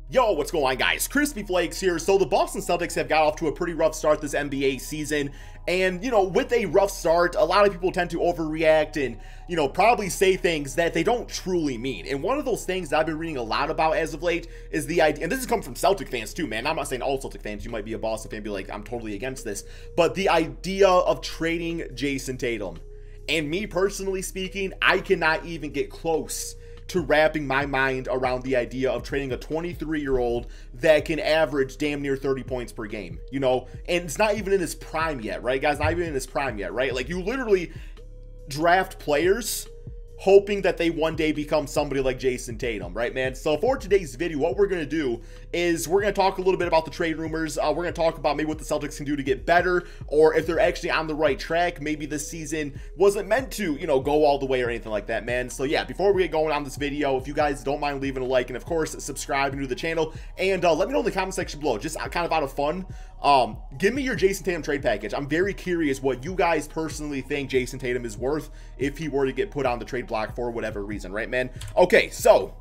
Yo, what's going on, guys? Crispy Flakes here. So the Boston Celtics have got off to a pretty rough start this NBA season. And, with a rough start, a lot of people tend to overreact and, probably say things that they don't truly mean. And one of those things that I've been reading a lot about as of late is the idea, and this has come from Celtic fans too, man. I'm not saying all Celtic fans. You might be a Boston fan and be like, I'm totally against this. But the idea of trading Jayson Tatum. And me personally speaking, I cannot even get close to wrapping my mind around the idea of trading a 23-year-old that can average damn near 30 points per game, and it's not even in his prime yet, right, guys? Not even in his prime yet, right? Like, you literally draft players hoping that they one day become somebody like Jayson Tatum, right, man? So for today's video, what we're going to do is we're going to talk a little bit about the trade rumors. We're going to talk about maybe what the Celtics can do to get better, or if they're actually on the right track. Maybe this season wasn't meant to, go all the way or anything like that, man. So yeah, before we get going on this video, if you guys don't mind leaving a like, and of course, subscribing to the channel, and let me know in the comment section below, just kind of out of fun, give me your Jayson Tatum trade package. I'm very curious what you guys personally think Jayson Tatum is worth if he were to get put on the trade block for whatever reason, right, man? Okay, so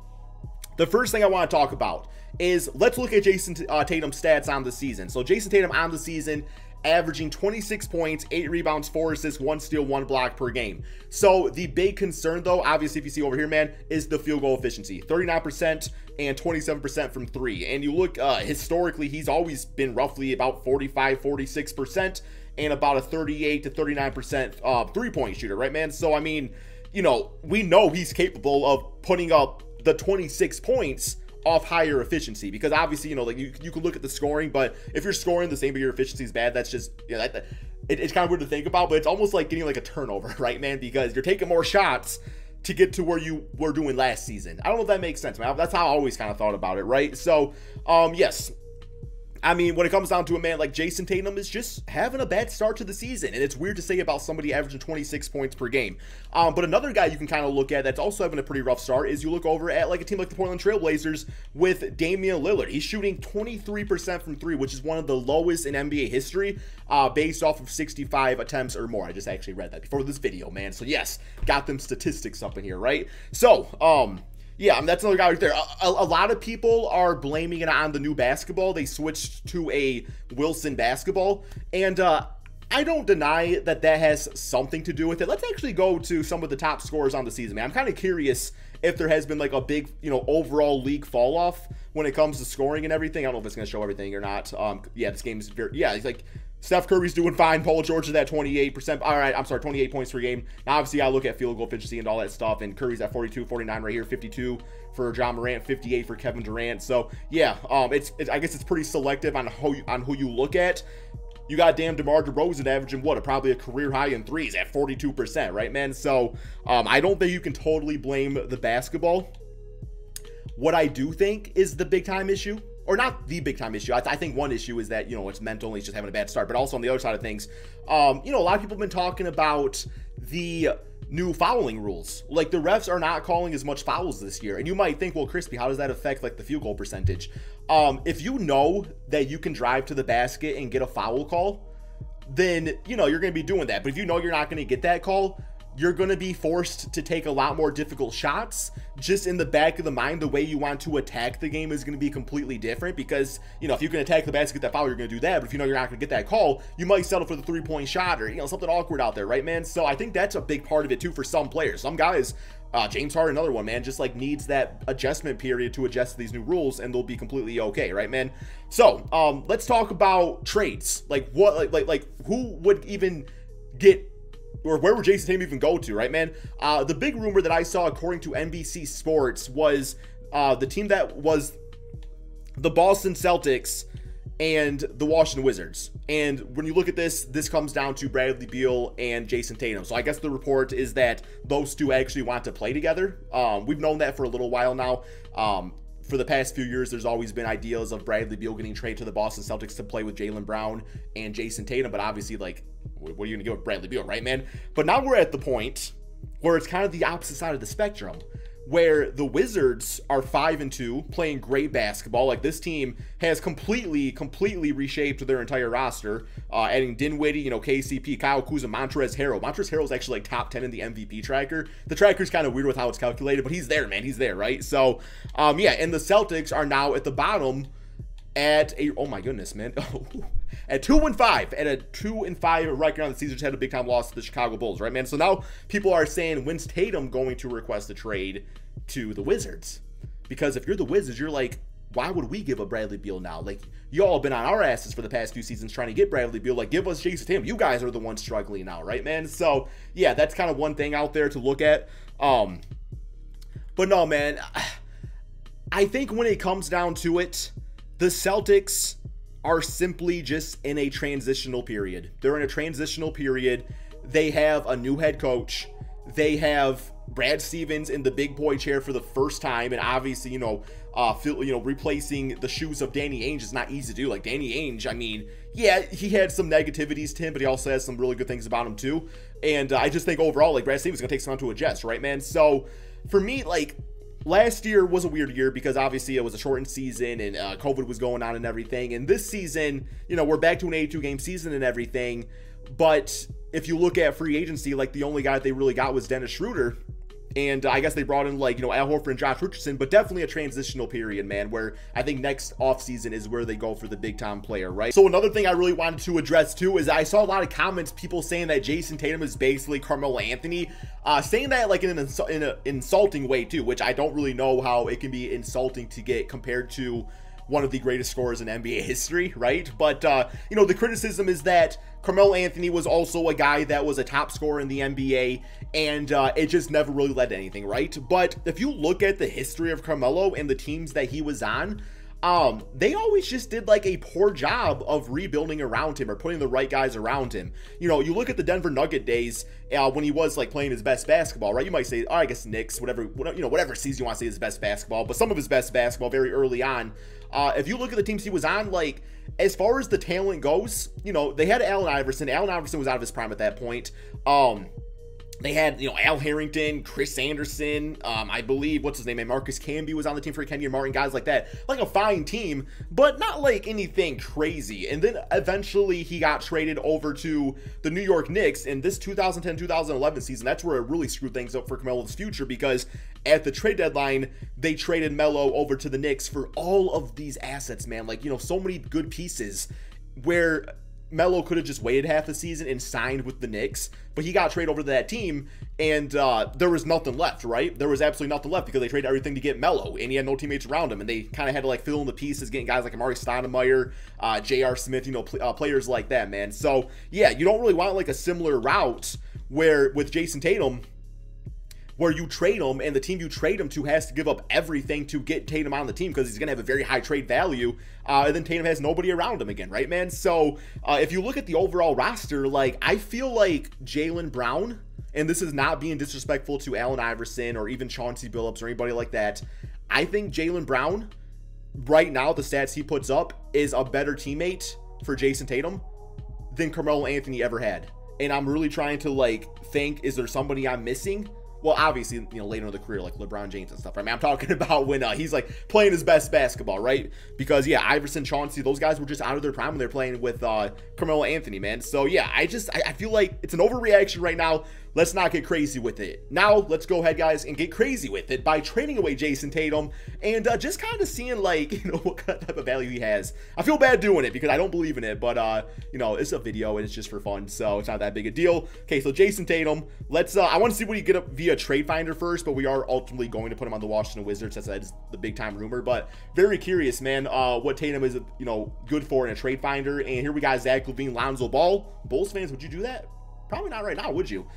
the first thing I want to talk about is let's look at Jayson Tatum's stats on the season. So Jayson Tatum on the season averaging 26 points, 8 rebounds, 4 assists, 1 steal, 1 block per game. So the big concern, though, obviously, if you see over here, man, is the field goal efficiency. 39% and 27% from 3. And you look, historically, he's always been roughly about 45, 46% and about a 38 to 39% three-point shooter, right, man? So, I mean, we know he's capable of putting up the 26 points off higher efficiency, because obviously, like you can look at the scoring, but if you're scoring the same but your efficiency is bad, that's just, it's kind of weird to think about, but it's almost like getting like a turnover, right, man? Because you're taking more shots to get to where you were doing last season. I don't know if that makes sense, man. That's how I always kind of thought about it, right? So, yes. I mean, when it comes down to a man like Jayson Tatum is just having a bad start to the season. And it's weird to say about somebody averaging 26 points per game. But another guy you can kind of look at that's also having a pretty rough start is you look over at like a team like the Portland Trail Blazers with Damian Lillard. He's shooting 23% from 3, which is one of the lowest in NBA history, based off of 65 attempts or more. I just actually read that before this video, man. So yes, got them statistics up in here, right? So, yeah, that's another guy right there. A lot of people are blaming it on the new basketball. They switched to a Wilson basketball, and I don't deny that that has something to do with it. Let's actually go to some of the top scorers on the season, man. I'm kind of curious if there has been like a big, overall league fall off when it comes to scoring and everything. I don't know if it's going to show everything or not. Yeah, this game is very, it's like Steph Curry's doing fine. Paul George is at 28%. All right, I'm sorry, 28 points per game. Now, obviously, I look at field goal efficiency and all that stuff, and Curry's at 42, 49 right here, 52 for John Morant, 58 for Kevin Durant. So, yeah, I guess it's pretty selective on who you look at. You got damn DeMar DeRozan averaging probably a career high in threes at 42%, right, man? So, I don't think you can totally blame the basketball. What I do think is the big time issue, or not the big time issue. I think one issue is that, it's mental, he's just having a bad start. But also on the other side of things, a lot of people have been talking about the new fouling rules. Like, the refs are not calling as much fouls this year. And you might think, well, Crispy, how does that affect like the field goal percentage? If you know that you can drive to the basket and get a foul call, then, you're going to be doing that. But if you know you're not going to get that call, you're going to be forced to take a lot more difficult shots. Just in the back of the mind, the way you want to attack the game is going to be completely different, because, if you can attack the basket, get that foul, you're going to do that. But if you know you're not going to get that call, you might settle for the 3-point shot or, something awkward out there, right, man? So I think that's a big part of it too for some players. Some guys, James Harden, another one, man, just like needs that adjustment period to adjust to these new rules, and they'll be completely okay, right, man? So, let's talk about trades. Like, what, like who would even get, or where would Jayson Tatum even go to, right, man? The big rumor that I saw, according to NBC Sports, was the team that was the Boston Celtics and the Washington Wizards. And when you look at this, this comes down to Bradley Beal and Jayson Tatum. So I guess the report is that those two actually want to play together. We've known that for a little while now. For the past few years, there's always been ideas of Bradley Beal getting traded to the Boston Celtics to play with Jaylen Brown and Jayson Tatum. But obviously, like, what are you going to give with Bradley Beal, right, man? But now we're at the point where it's kind of the opposite side of the spectrum, where the Wizards are 5-2, playing great basketball. Like, this team has completely reshaped their entire roster, adding Dinwiddie, you know, KCP, Kyle Kuzma, Montrezl Harrell. Montrezl Harrell is actually like top 10 in the MVP tracker. The tracker's kind of weird with how it's calculated, but he's there, man. He's there, right? So, yeah, and the Celtics are now at the bottom at a, oh my goodness, man, at 2-5, at a 2-5 record on the season. Just had a big time loss to the Chicago Bulls, right, man? So now people are saying, when's Tatum going to request a trade to the Wizards? Because if you're the Wizards, you're like, why would we give up Bradley Beal now? Like, you all have been on our asses for the past few seasons trying to get Bradley Beal. Like, give us Jayson Tatum. You guys are the ones struggling now, right, man? So yeah, that's kind of one thing out there to look at. But no, man, I think when it comes down to it, the Celtics are simply just in a transitional period. They're in a transitional period. They have a new head coach. They have Brad Stevens in the big boy chair for the first time, and obviously, you know, replacing the shoes of Danny Ainge is not easy to do. Like, Danny Ainge, I mean, yeah, he had some negativities to him, but he also has some really good things about him too. And I just think overall, like, Brad Stevens is gonna take some time to adjust, right, man? So for me, like, last year was a weird year because obviously it was a shortened season and COVID was going on and everything. And this season, you know, we're back to an 82-game season and everything. But if you look at free agency, like, the only guy that they really got was Dennis Schroeder. And I guess they brought in, like, you know, Al Horford and Josh Richardson, but definitely a transitional period, man, where I think next offseason is where they go for the big-time player, right? So another thing I really wanted to address, too, is I saw a lot of comments, people saying that Jayson Tatum is basically Carmelo Anthony, saying that, like, in an insulting way, too, which I don't really know how it can be insulting to get compared to one of the greatest scorers in NBA history, right? But, you know, the criticism is that Carmelo Anthony was also a guy that was a top scorer in the NBA, and it just never really led to anything, right? But if you look at the history of Carmelo and the teams that he was on, they always just did like a poor job of rebuilding around him or putting the right guys around him. You know, you look at the Denver Nugget days when he was like playing his best basketball, right? You might say, oh, I guess Knicks, whatever, you know, whatever season you want to say his best basketball, but some of his best basketball very early on. If you look at the teams he was on, like, as far as the talent goes, you know, they had Allen Iverson. Allen Iverson was out of his prime at that point. They had, you know, Al Harrington, Chris Anderson, I believe, what's his name, and Marcus Camby was on the team for Kenyon Martin, guys like that. Like a fine team, but not like anything crazy. And then eventually he got traded over to the New York Knicks in this 2010-2011 season. That's where it really screwed things up for Carmelo's future, because at the trade deadline, they traded Melo over to the Knicks for all of these assets, man. Like, you know, so many good pieces where Melo could have just waited half the season and signed with the Knicks, but he got traded over to that team, and there was nothing left, right? There was absolutely nothing left because they traded everything to get Melo, and he had no teammates around him, and they kind of had to like fill in the pieces, getting guys like Amari Stoudemire, J.R. Smith, you know, players like that, man. So yeah, you don't really want like a similar route where with Jayson Tatum, where you trade him and the team you trade him to has to give up everything to get Tatum on the team because he's going to have a very high trade value, and then Tatum has nobody around him again, right, man? So if you look at the overall roster, like, I feel like Jaylen Brown, and this is not being disrespectful to Allen Iverson or even Chauncey Billups or anybody like that, I think Jaylen Brown, right now, the stats he puts up, is a better teammate for Jayson Tatum than Carmelo Anthony ever had. And I'm really trying to, like, think, is there somebody I'm missing? Well, obviously, you know, later in the career, like LeBron James and stuff. I mean, I'm talking about when he's like playing his best basketball, right? Because yeah, Iverson, Chauncey, those guys were just out of their prime when they're playing with Carmelo Anthony, man. So yeah, I feel like it's an overreaction right now. Let's not get crazy with it. Now, let's go ahead, guys, and get crazy with it by trading away Jayson Tatum and just kind of seeing, like, you know, what type of value he has. I feel bad doing it because I don't believe in it, but, you know, it's a video and it's just for fun, so it's not that big a deal. Okay, so Jayson Tatum, let's, I want to see what he get up via Trade Finder first, but we are ultimately going to put him on the Washington Wizards. That is the big-time rumor, but very curious, man, what Tatum is, you know, good for in a Trade Finder. And here we got Zach LaVine, Lonzo Ball. Bulls fans, would you do that? Probably not right now, would you?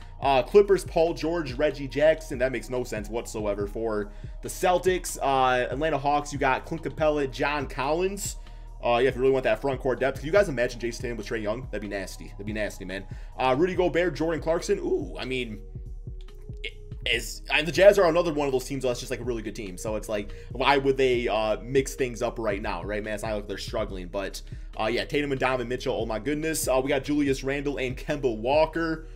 Clippers, Paul George, Reggie Jackson. That makes no sense whatsoever for the Celtics. Atlanta Hawks, you got Clint Capella, John Collins. Yeah, if you really want that front court depth. Can you guys imagine Jayson Tatum with Trae Young? That'd be nasty. That'd be nasty, man. Rudy Gobert, Jordan Clarkson. Ooh, I mean, and the Jazz are another one of those teams that's just like a really good team. So it's like, why would they mix things up right now, right, man? It's not like they're struggling, but yeah, Tatum and Donovan Mitchell. Oh my goodness, we got Julius Randle and Kemba Walker.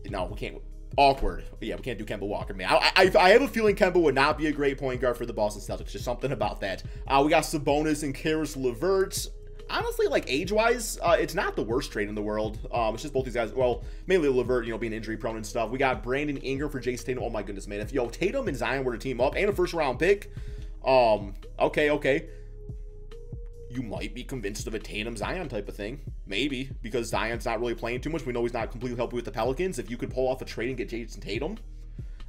No, we can't. Awkward. Yeah, we can't do Kemba Walker, man. I have a feeling Kemba would not be a great point guard for the Boston Celtics. Just something about that. We got Sabonis and Karis LeVert. Honestly, like, age-wise, it's not the worst trade in the world. It's just both these guys, well, mainly LeVert, you know, being injury-prone and stuff. We got Brandon Ingram for Jayson Tatum. Oh, my goodness, man. If, yo, Tatum and Zion were to team up and a first-round pick, okay. You might be convinced of a Tatum-Zion type of thing. Maybe, because Zion's not really playing too much. We know he's not completely helping with the Pelicans. If you could pull off a trade and get Jayson Tatum,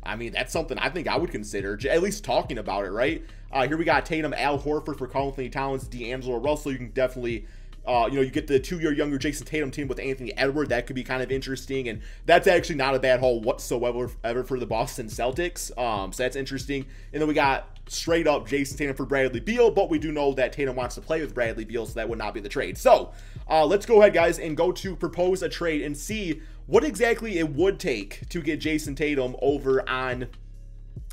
I mean, that's something I think I would consider, at least talking about it, right? Here we got Tatum, Al Horford for Karl Anthony Towns, D'Angelo Russell. You can definitely, you get the 2-year younger Jayson Tatum team with Anthony Edwards. That could be kind of interesting, and that's actually not a bad haul whatsoever for the Boston Celtics. So that's interesting. And then we got straight up Jayson Tatum for Bradley Beal, but we do know that Tatum wants to play with Bradley Beal, so that would not be the trade. So let's go ahead, guys, and go to propose a trade and see what exactly it would take to get Jayson Tatum over on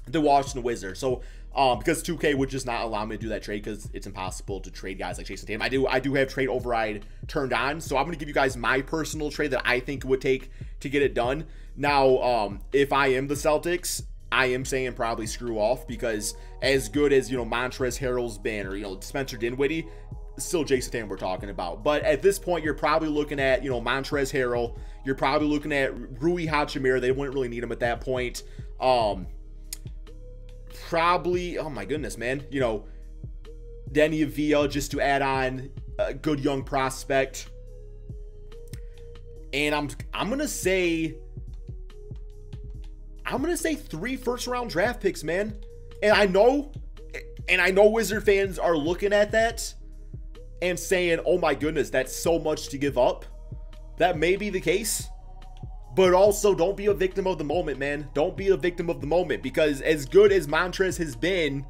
the Washington Wizards. So because 2K would just not allow me to do that trade because it's impossible to trade guys like Jayson Tatum. I do have trade override turned on, so I'm going to give you guys my personal trade that I think it would take to get it done. Now, if I am the Celtics, I am saying probably screw off, because as good as, Montrezl Harrell's been, or, Spencer Dinwiddie, still Jayson Tatum we're talking about. But at this point, you're probably looking at, Montrezl Harrell. You're probably looking at Rui Hachimura. They wouldn't really need him at that point. Probably, oh my goodness, man, Denny Avila just to add on a good young prospect. And I'm gonna say 3 first-round draft picks, man. And I know Wizard fans are looking at that and saying, oh my goodness, that's so much to give up. That may be the case. But also, don't be a victim of the moment, man. Don't be a victim of the moment, because as good as Montrezl has been,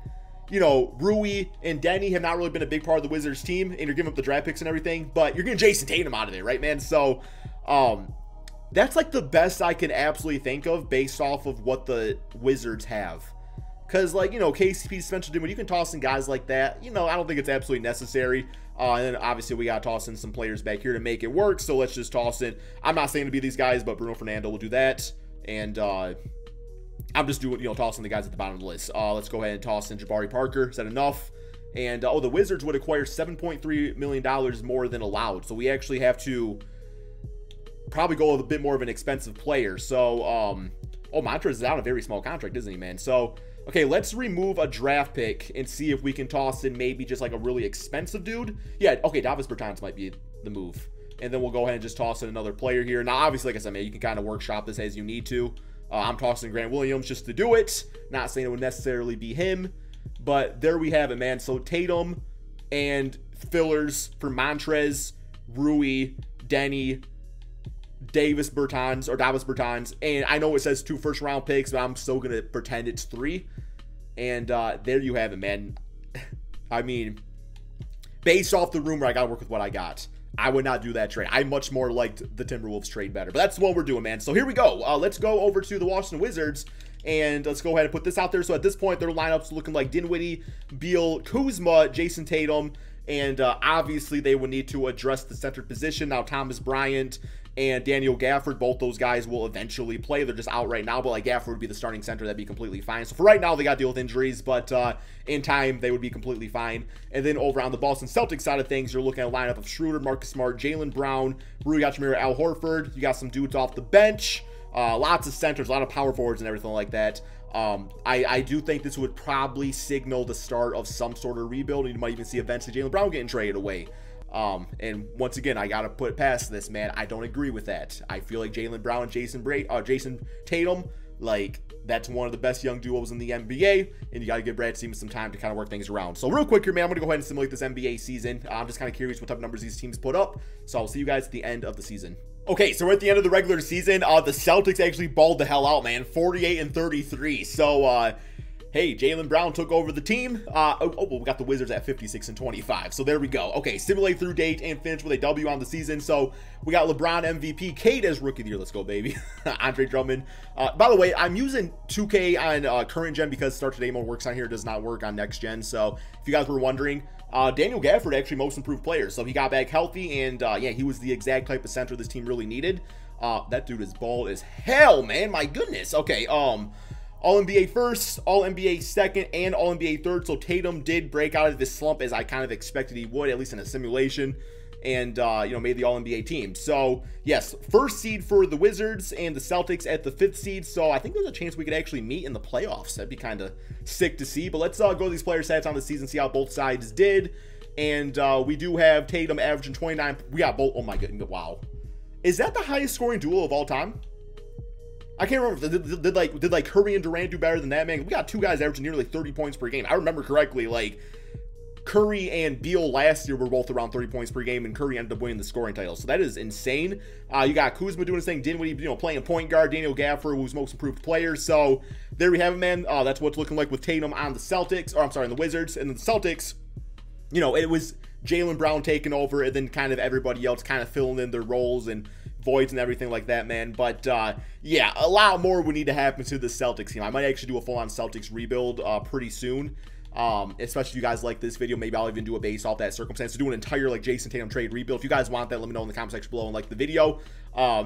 Rui and Denny have not really been a big part of the Wizards team, and you're giving up the draft picks and everything, but you're getting Jayson Tatum out of there, right, man? So, that's like the best I can absolutely think of based off of what the Wizards have. Because, like, KCP, Spencer Dinwiddie, you can toss in guys like that. I don't think it's absolutely necessary. And then, obviously, we got to toss in some players back here to make it work. So, let's just toss in. I'm not saying to be these guys, but Bruno Fernando will do that. And I'm just doing, tossing the guys at the bottom of the list. Let's go ahead and toss in Jabari Parker. Is that enough? And, the Wizards would acquire $7.3 million more than allowed. So, we actually have to probably go with a bit more of an expensive player. So, Montrezl is on a very small contract, isn't he, man? So, okay, let's remove a draft pick and see if we can toss in maybe just like a really expensive dude. Yeah, okay, Davis Bertans might be the move. And then we'll go ahead and just toss in another player here. Now, obviously, like I said, man, you can kind of workshop this as you need to. I'm tossing Grant Williams just to do it. Not saying it would necessarily be him. But there we have it, man. So Tatum and fillers for Montrezl, Rui, Denny, Davis Bertans, and I know it says 2 first-round picks, but I'm still going to pretend it's 3. And there you have it, man. I mean, based off the rumor, I got to work with what I got. I would not do that trade. I much more liked the Timberwolves trade better, but that's what we're doing, man. So here we go. Let's go over to the Washington Wizards, and let's go ahead and put this out there. So at this point, their lineup's looking like Dinwiddie, Beal, Kuzma, Jayson Tatum, and obviously they would need to address the center position. Now, Thomas Bryant and Daniel Gafford, both those guys will eventually play. They're just out right now, but like Gafford would be the starting center. That'd be completely fine. So for right now, they got to deal with injuries, but in time, they would be completely fine. And then over on the Boston Celtics side of things, you're looking at a lineup of Schroeder, Marcus Smart, Jaylen Brown, Rui Hachimura, Al Horford. You got some dudes off the bench, lots of centers, a lot of power forwards and everything like that. I do think this would probably signal the start of some sort of rebuild, and you might even see eventually Jaylen Brown getting traded away. And once again, I gotta put past this, man. I don't agree with that. I feel like Jaylen Brown and Jayson Tatum, like, that's one of the best young duos in the NBA, and you gotta give Brad Stevens some time to kind of work things around. So real quick here, man, I'm gonna go ahead and simulate this NBA season. I'm just kind of curious what type of numbers these teams put up. So I'll see you guys at the end of the season. Okay, so we're at the end of the regular season. The Celtics actually balled the hell out, man. 48-33. So, hey, Jaylen Brown took over the team. We got the Wizards at 56-25. So there we go. Okay, simulate through date and finish with a W on the season. So we got LeBron MVP, Cade as rookie of the year. Let's go, baby. Andre Drummond. By the way, I'm using 2K on current gen because Start Today mode works on here. It does not work on next gen. So if you guys were wondering, Daniel Gafford actually most improved player, so he got back healthy, and yeah, he was the exact type of center this team really needed. That dude is bald as hell, man. My goodness. Okay, All-NBA first, All-NBA second, and All-NBA third. So Tatum did break out of this slump as I kind of expected he would, at least in a simulation, and you know, made the All-NBA team. So yes, first seed for the Wizards and the Celtics at the 5th seed. So I think there's a chance we could actually meet in the playoffs. That'd be kind of sick to see. But let's go to these player stats on the season, see how both sides did. And we do have Tatum averaging 29. We got both. Oh my goodness! Wow, is that the highest scoring duo of all time? I can't remember. Did like Curry and Durant do better than that, man? We got two guys averaging nearly 30 points per game. I remember correctly, like Curry and Beal last year were both around 30 points per game, and Curry ended up winning the scoring title. So that is insane. You got Kuzma doing his thing, Dinwiddie, you know, playing point guard, Daniel Gafford, who's most improved player. So there we have it, man. That's what it's looking like with Tatum on the Celtics, or I'm sorry, on the Wizards. And the Celtics, you know, it was Jaylen Brown taking over, and then kind of everybody else kind of filling in their roles and voids and everything like that, man. But yeah, a lot more would need to happen to the Celtics team. I might actually do a full-on Celtics rebuild pretty soon. Especially if you guys like this video, maybe I'll even do a based off that circumstance, to do an entire like Jayson Tatum trade rebuild. If you guys want that, let me know in the comment section below and like the video.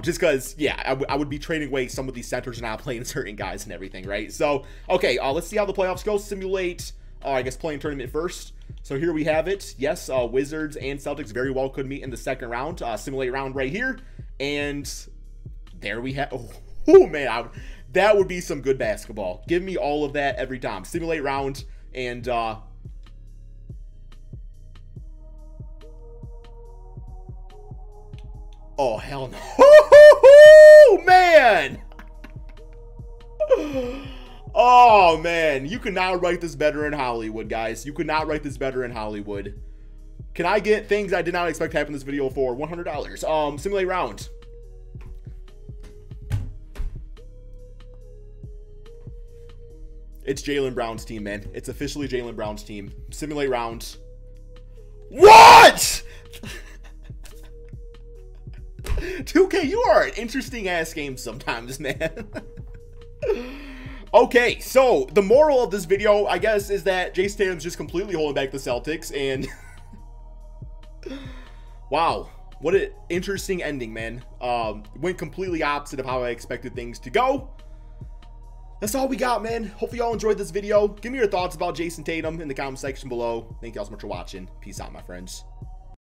Just because, yeah, I would be trading away some of these centers and not playing certain guys and everything, right? So, okay, let's see how the playoffs go. Simulate, I guess, playing tournament first. So here we have it. Yes, Wizards and Celtics very well could meet in the second round. Simulate round right here. And there we have, oh man, that would be some good basketball. Give me all of that every time. Simulate round. And oh hell no, man. Oh man, you could not write this better in Hollywood, guys. You could not write this better in Hollywood. Can I get things I did not expect to happen in this video for $100? Simulate round. It's Jaylen Brown's team, man. It's officially Jaylen Brown's team. Simulate round. What? 2K, you are an interesting ass game sometimes, man. Okay, so the moral of this video, I guess, is that Jayson Tatum's just completely holding back the Celtics, and wow, what an interesting ending, man. Went completely opposite of how I expected things to go. That's all we got, man. Hopefully y'all enjoyed this video. Give me your thoughts about Jayson Tatum in the comment section below. Thank y'all so much for watching. Peace out, my friends.